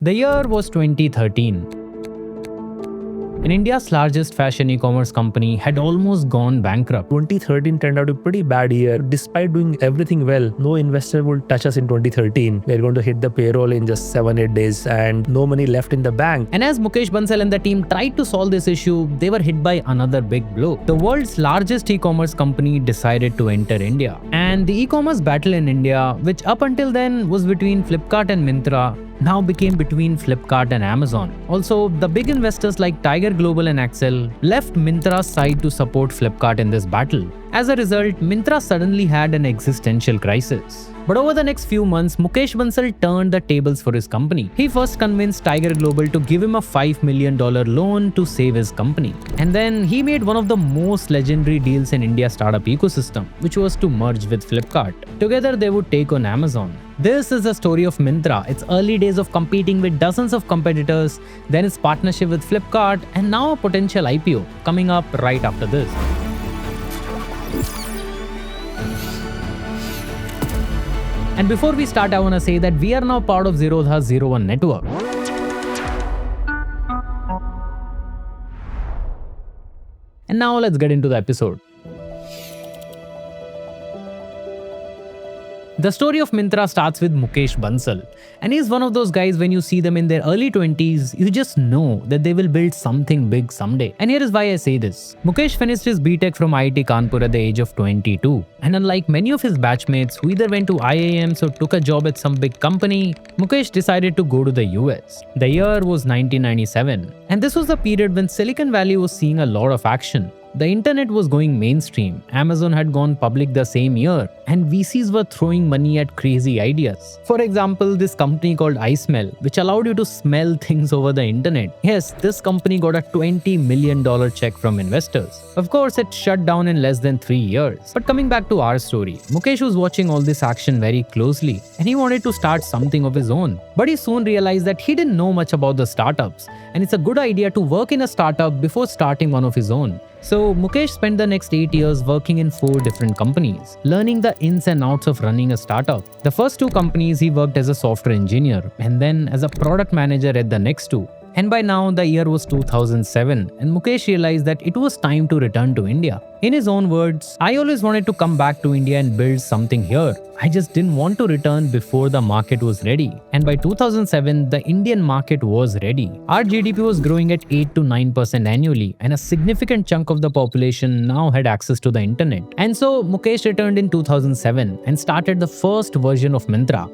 The year was 2013. And India's largest fashion e-commerce company had almost gone bankrupt. 2013 turned out to be a pretty bad year. Despite doing everything well, no investor would touch us in 2013. We're going to hit the payroll in just 7-8 days and no money left in the bank. And as Mukesh Bansal and the team tried to solve this issue, they were hit by another big blow. The world's largest e-commerce company decided to enter India. And the e-commerce battle in India, which up until then was between Flipkart and Myntra, now became between Flipkart and Amazon. Also, the big investors like Tiger Global and Accel left Myntra's side to support Flipkart in this battle. As a result, Myntra suddenly had an existential crisis. But over the next few months, Mukesh Bansal turned the tables for his company. He first convinced Tiger Global to give him a $5 million loan to save his company. And then he made one of the most legendary deals in India's startup ecosystem, which was to merge with Flipkart. Together, they would take on Amazon. This is the story of Myntra, its early days of competing with dozens of competitors, then its partnership with Flipkart, and now a potential IPO, coming up right after this. And before we start, I want to say that we are now part of Zerodha's 01 network. And now let's get into the episode. The story of Myntra starts with Mukesh Bansal, and he's one of those guys when you see them in their early 20s, you just know that they will build something big someday. And here is why I say this. Mukesh finished his BTech from IIT Kanpur at the age of 22, and unlike many of his batchmates who either went to IIMs or took a job at some big company, Mukesh decided to go to the US. The year was 1997, and this was the period when Silicon Valley was seeing a lot of action. The internet was going mainstream, Amazon had gone public the same year, and VCs were throwing money at crazy ideas. For example, this company called iSmell, which allowed you to smell things over the internet. Yes, this company got a $20 million check from investors. Of course, it shut down in less than 3 years. But coming back to our story, Mukesh was watching all this action very closely, and he wanted to start something of his own. But he soon realized that he didn't know much about the startups, and it's a good idea to work in a startup before starting one of his own. So Mukesh spent the next 8 years working in 4 different companies, learning the ins and outs of running a startup. The first 2 companies he worked as a software engineer, and then as a product manager at the next 2. And by now the year was 2007, and Mukesh realized that it was time to return to India. In his own words, "I always wanted to come back to India and build something here. I just didn't want to return before the market was ready." And by 2007, the Indian market was ready. Our GDP was growing at 8 to 9% annually, and a significant chunk of the population now had access to the internet. And so Mukesh returned in 2007 and started the first version of Myntra.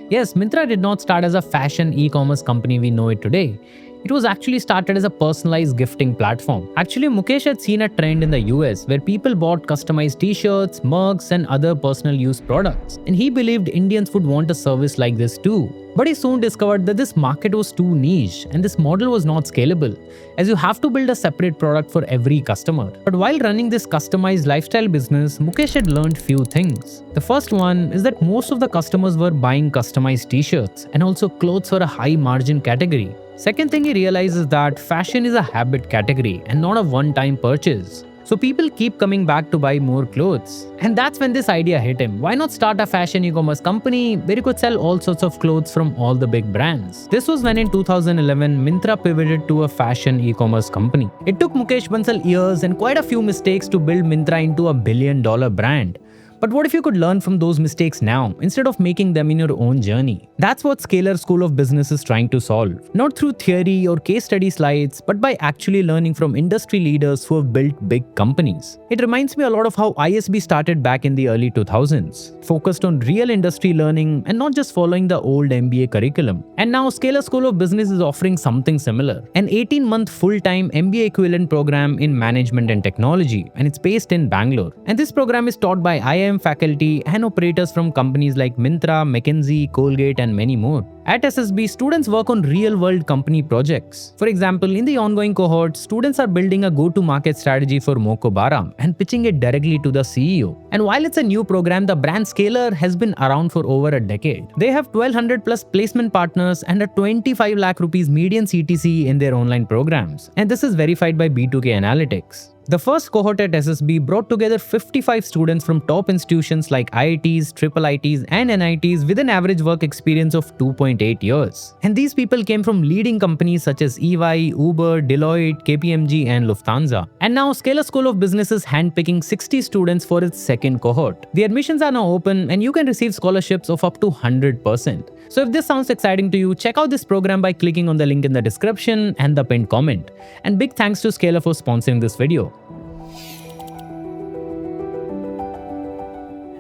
Yes, Myntra did not start as a fashion e-commerce company we know it today. It was actually started as a personalized gifting platform. Actually, Mukesh had seen a trend in the US where people bought customized t-shirts, mugs, and other personal use products. And he believed Indians would want a service like this too. But he soon discovered that this market was too niche and this model was not scalable, as you have to build a separate product for every customer. But while running this customized lifestyle business, Mukesh had learned few things. The first one is that most of the customers were buying customized t-shirts, and also clothes were a high margin category. Second thing he realizes that fashion is a habit category and not a one-time purchase. So people keep coming back to buy more clothes. And that's when this idea hit him. Why not start a fashion e-commerce company where you could sell all sorts of clothes from all the big brands? This was when in 2011, Myntra pivoted to a fashion e-commerce company. It took Mukesh Bansal years and quite a few mistakes to build Myntra into a $1 billion brand. But what if you could learn from those mistakes now, instead of making them in your own journey? That's what Scalar School of Business is trying to solve. Not through theory or case study slides, but by actually learning from industry leaders who have built big companies. It reminds me a lot of how ISB started back in the early 2000s, focused on real industry learning and not just following the old MBA curriculum. And now Scalar School of Business is offering something similar, an 18-month full-time MBA equivalent program in management and technology, and it's based in Bangalore. And this program is taught by IIM faculty and operators from companies like Myntra, McKinsey, Colgate, and many more. At SSB, students work on real-world company projects. For example, in the ongoing cohort, students are building a go-to-market strategy for Moko Baram and pitching it directly to the CEO. And while it's a new program, the brand Scalar has been around for over a decade. They have 1,200 plus placement partners and a 25 lakh rupees median CTC in their online programs. And this is verified by B2K Analytics. The first cohort at SSB brought together 55 students from top institutions like IITs, IIITs, and NITs with an average work experience of 2.8 2.8 years. And these people came from leading companies such as EY, Uber, Deloitte, KPMG, and Lufthansa. And now Scalar School of Business is handpicking 60 students for its second cohort. The admissions are now open and you can receive scholarships of up to 100%. So if this sounds exciting to you, check out this program by clicking on the link in the description and the pinned comment. And big thanks to Scalar for sponsoring this video.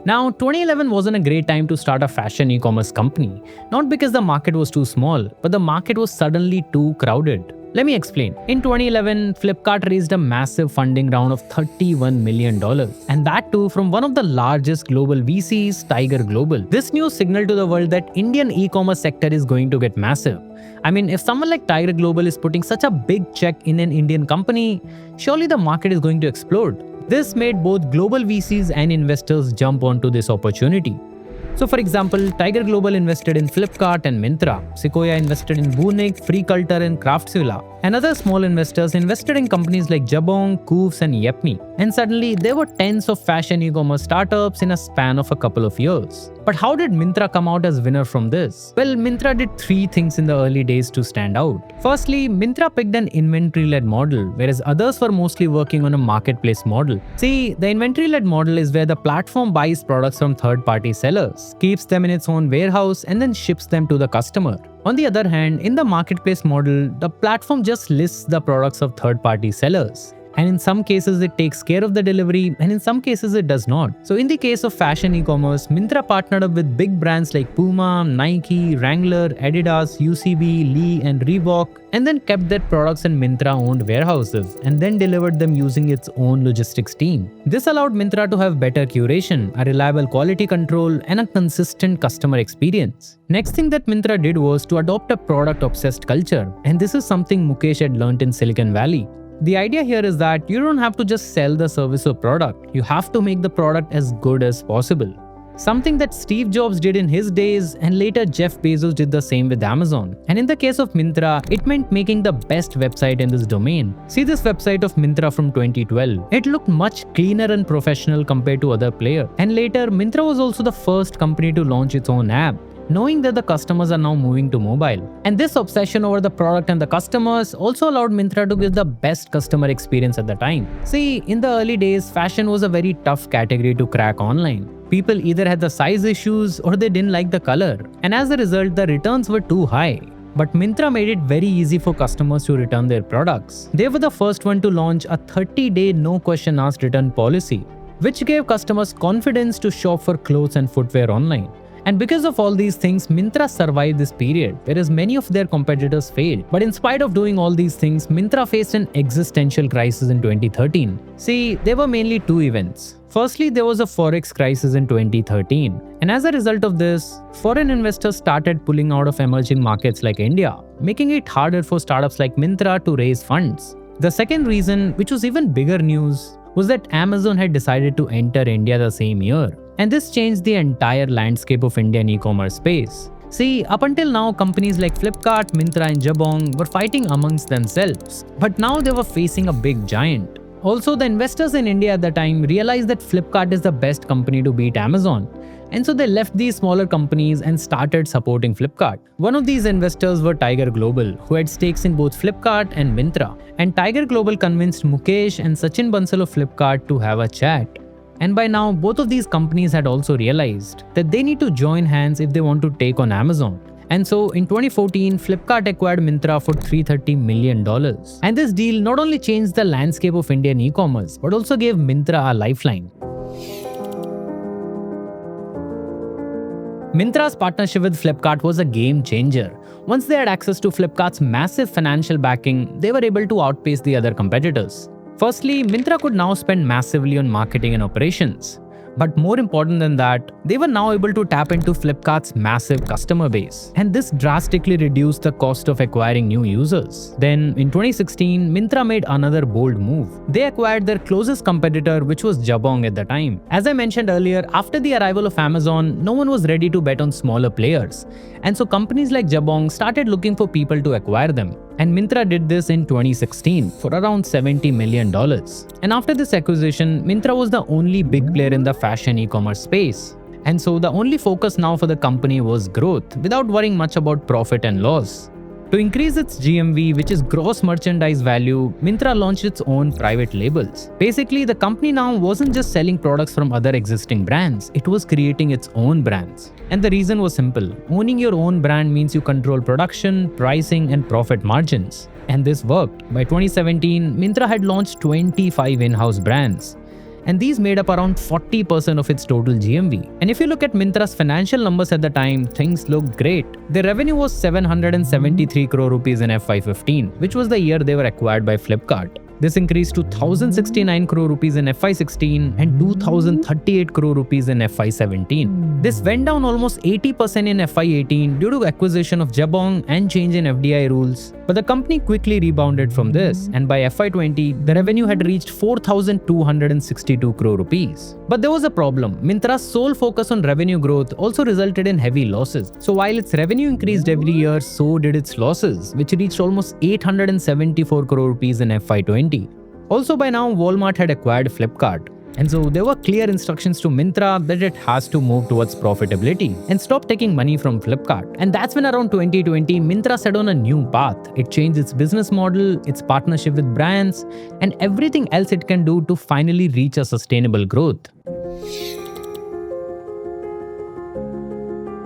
Now, 2011 wasn't a great time to start a fashion e-commerce company, not because the market was too small, but the market was suddenly too crowded. Let me explain. In 2011, Flipkart raised a massive funding round of $31 million, and that too from one of the largest global VCs, Tiger Global. This news signaled to the world that Indian e-commerce sector is going to get massive. I mean, if someone like Tiger Global is putting such a big check in an Indian company, surely the market is going to explode. This made both global VCs and investors jump onto this opportunity. So for example, Tiger Global invested in Flipkart and Myntra, Sequoia invested in Boonik, Freeculture and Craftsvilla, and other small investors invested in companies like Jabong, Koofs and Yepme. And suddenly, there were tens of fashion e-commerce startups in a span of a couple of years. But how did Myntra come out as winner from this? Well, Myntra did three things in the early days to stand out. Firstly, Myntra picked an inventory-led model, whereas others were mostly working on a marketplace model. See, the inventory-led model is where the platform buys products from third-party sellers, keeps them in its own warehouse, and then ships them to the customer. On the other hand, in the marketplace model, the platform just lists the products of third-party sellers. And in some cases, it takes care of the delivery, and in some cases, it does not. So in the case of fashion e-commerce, Myntra partnered up with big brands like Puma, Nike, Wrangler, Adidas, UCB, Lee, and Reebok, and then kept their products in Myntra-owned warehouses, and then delivered them using its own logistics team. This allowed Myntra to have better curation, a reliable quality control, and a consistent customer experience. Next thing that Myntra did was to adopt a product-obsessed culture, and this is something Mukesh had learned in Silicon Valley. The idea here is that you don't have to just sell the service or product, you have to make the product as good as possible. Something that Steve Jobs did in his days, and later Jeff Bezos did the same with Amazon. And in the case of Myntra, it meant making the best website in this domain. See this website of Myntra from 2012. It looked much cleaner and professional compared to other players. And later, Myntra was also the first company to launch its own app, knowing that the customers are now moving to mobile. And this obsession over the product and the customers also allowed Myntra to give the best customer experience at the time. See, in the early days, fashion was a very tough category to crack online. People either had the size issues or they didn't like the color. And as a result, the returns were too high. But Myntra made it very easy for customers to return their products. They were the first one to launch a 30-day no question asked return policy, which gave customers confidence to shop for clothes and footwear online. And because of all these things, Myntra survived this period, whereas many of their competitors failed. But in spite of doing all these things, Myntra faced an existential crisis in 2013. See, there were mainly two events. Firstly, there was a forex crisis in 2013. And as a result of this, foreign investors started pulling out of emerging markets like India, making it harder for startups like Myntra to raise funds. The second reason, which was even bigger news, was that Amazon had decided to enter India the same year. And this changed the entire landscape of Indian e-commerce space. See, up until now, companies like Flipkart, Myntra and Jabong were fighting amongst themselves. But now they were facing a big giant. Also, the investors in India at the time realized that Flipkart is the best company to beat Amazon. And so they left these smaller companies and started supporting Flipkart. One of these investors were Tiger Global, who had stakes in both Flipkart and Myntra. And Tiger Global convinced Mukesh and Sachin Bansal of Flipkart to have a chat. And by now, both of these companies had also realized that they need to join hands if they want to take on Amazon. And so in 2014, Flipkart acquired Myntra for $330 million. And this deal not only changed the landscape of Indian e-commerce, but also gave Myntra a lifeline. Myntra's partnership with Flipkart was a game changer. Once they had access to Flipkart's massive financial backing, they were able to outpace the other competitors. Firstly, Myntra could now spend massively on marketing and operations. But more important than that, they were now able to tap into Flipkart's massive customer base. And this drastically reduced the cost of acquiring new users. Then, in 2016, Myntra made another bold move. They acquired their closest competitor, which was Jabong at the time. As I mentioned earlier, after the arrival of Amazon, no one was ready to bet on smaller players. And so companies like Jabong started looking for people to acquire them. And Myntra did this in 2016 for around $70 million. And after this acquisition, Myntra was the only big player in the fashion e-commerce space. And so the only focus now for the company was growth, without worrying much about profit and loss. To increase its GMV, which is gross merchandise value, Myntra launched its own private labels. Basically, the company now wasn't just selling products from other existing brands, it was creating its own brands. And the reason was simple. Owning your own brand means you control production, pricing, and profit margins. And this worked. By 2017, Myntra had launched 25 in-house brands. And these made up around 40% of its total GMV. And if you look at Myntra's financial numbers at the time, things looked great. Their revenue was 773 crore rupees in FY15, which was the year they were acquired by Flipkart. This increased to 1069 crore rupees in FY16 and 2038 crore rupees in FY17. This went down almost 80% in FY18 due to acquisition of Jabong and change in FDI rules. But the company quickly rebounded from this, and by FY20, the revenue had reached 4262 crore rupees. But there was a problem. Myntra's sole focus on revenue growth also resulted in heavy losses. So while its revenue increased every year, so did its losses, which reached almost 874 crore rupees in FY20. Also by now, Walmart had acquired Flipkart. And so there were clear instructions to Myntra that it has to move towards profitability and stop taking money from Flipkart. And that's when around 2020, Myntra set on a new path. It changed its business model, its partnership with brands, and everything else it can do to finally reach a sustainable growth.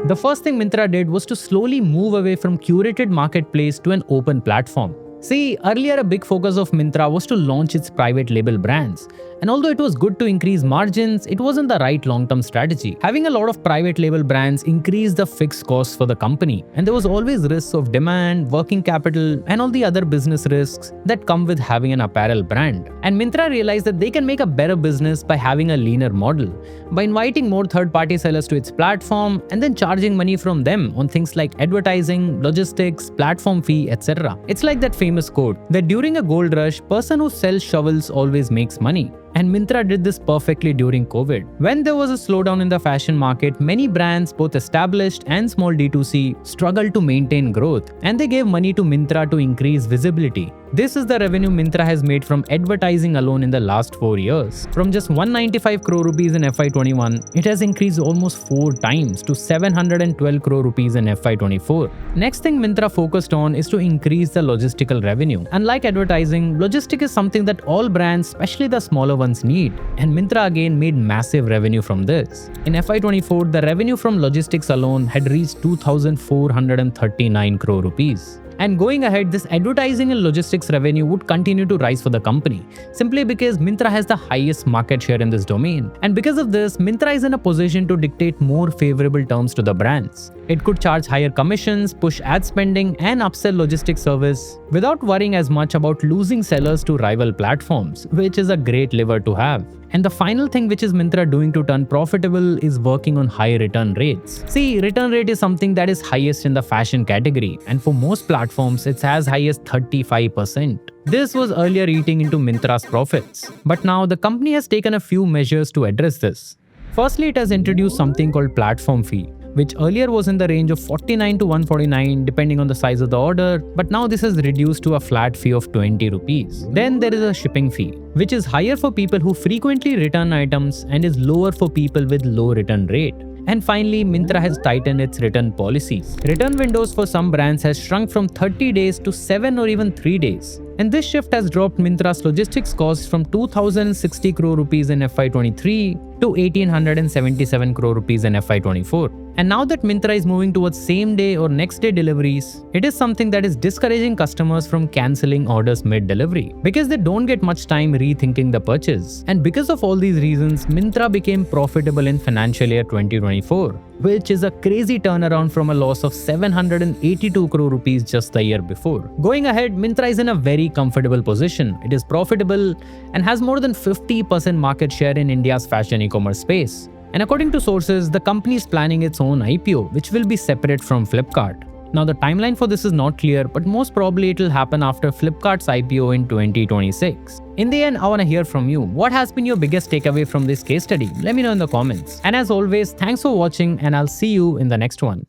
The first thing Myntra did was to slowly move away from curated marketplace to an open platform. See, earlier a big focus of Myntra was to launch its private label brands. And although it was good to increase margins, it wasn't the right long-term strategy. Having a lot of private label brands increased the fixed costs for the company. And there was always risks of demand, working capital, and all the other business risks that come with having an apparel brand. And Myntra realized that they can make a better business by having a leaner model, by inviting more third-party sellers to its platform and then charging money from them on things like advertising, logistics, platform fee, etc. It's like that famous quote that during a gold rush, person who sells shovels always makes money. And Myntra did this perfectly during COVID. When there was a slowdown in the fashion market, many brands, both established and small D2C, struggled to maintain growth, and they gave money to Myntra to increase visibility. This is the revenue Myntra has made from advertising alone in the last 4 years. From just 195 crore rupees in FY21, it has increased almost 4 times to 712 crore rupees in FY24. Next thing Myntra focused on is to increase the logistical revenue. Unlike advertising, logistic is something that all brands, especially the smaller ones, need, and Myntra again made massive revenue from this. In FY24, the revenue from logistics alone had reached 2,439 crore rupees. And going ahead, this advertising and logistics revenue would continue to rise for the company, simply because Myntra has the highest market share in this domain. And because of this, Myntra is in a position to dictate more favorable terms to the brands. It could charge higher commissions, push ad spending, and upsell logistics service without worrying as much about losing sellers to rival platforms, which is a great lever to have. And the final thing which is Myntra doing to turn profitable is working on high return rates. See, return rate is something that is highest in the fashion category, and for most platforms, it's as high as 35%. This was earlier eating into Myntra's profits. But now the company has taken a few measures to address this. Firstly, it has introduced something called platform fee, which earlier was in the range of 49 to 149 depending on the size of the order, but now this is reduced to a flat fee of 20 rupees. Then there is a shipping fee, which is higher for people who frequently return items and is lower for people with low return rate. And finally, Myntra has tightened its return policies. Return windows for some brands has shrunk from 30 days to 7 or even 3 days. And this shift has dropped Myntra's logistics costs from 2,060 crore rupees in FY23 to 1,877 crore rupees in FY24. And now that Myntra is moving towards same day or next day deliveries, it is something that is discouraging customers from cancelling orders mid-delivery because they don't get much time rethinking the purchase. And because of all these reasons, Myntra became profitable in financial year 2024, which is a crazy turnaround from a loss of 782 crore rupees just the year before. Going ahead, Myntra is in a very comfortable position. It is profitable and has more than 50% market share in India's fashion e-commerce space. And according to sources, the company is planning its own IPO, which will be separate from Flipkart. Now, the timeline for this is not clear, but most probably it will happen after Flipkart's IPO in 2026. In the end, I want to hear from you. What has been your biggest takeaway from this case study? Let me know in the comments. And as always, thanks for watching, and I'll see you in the next one.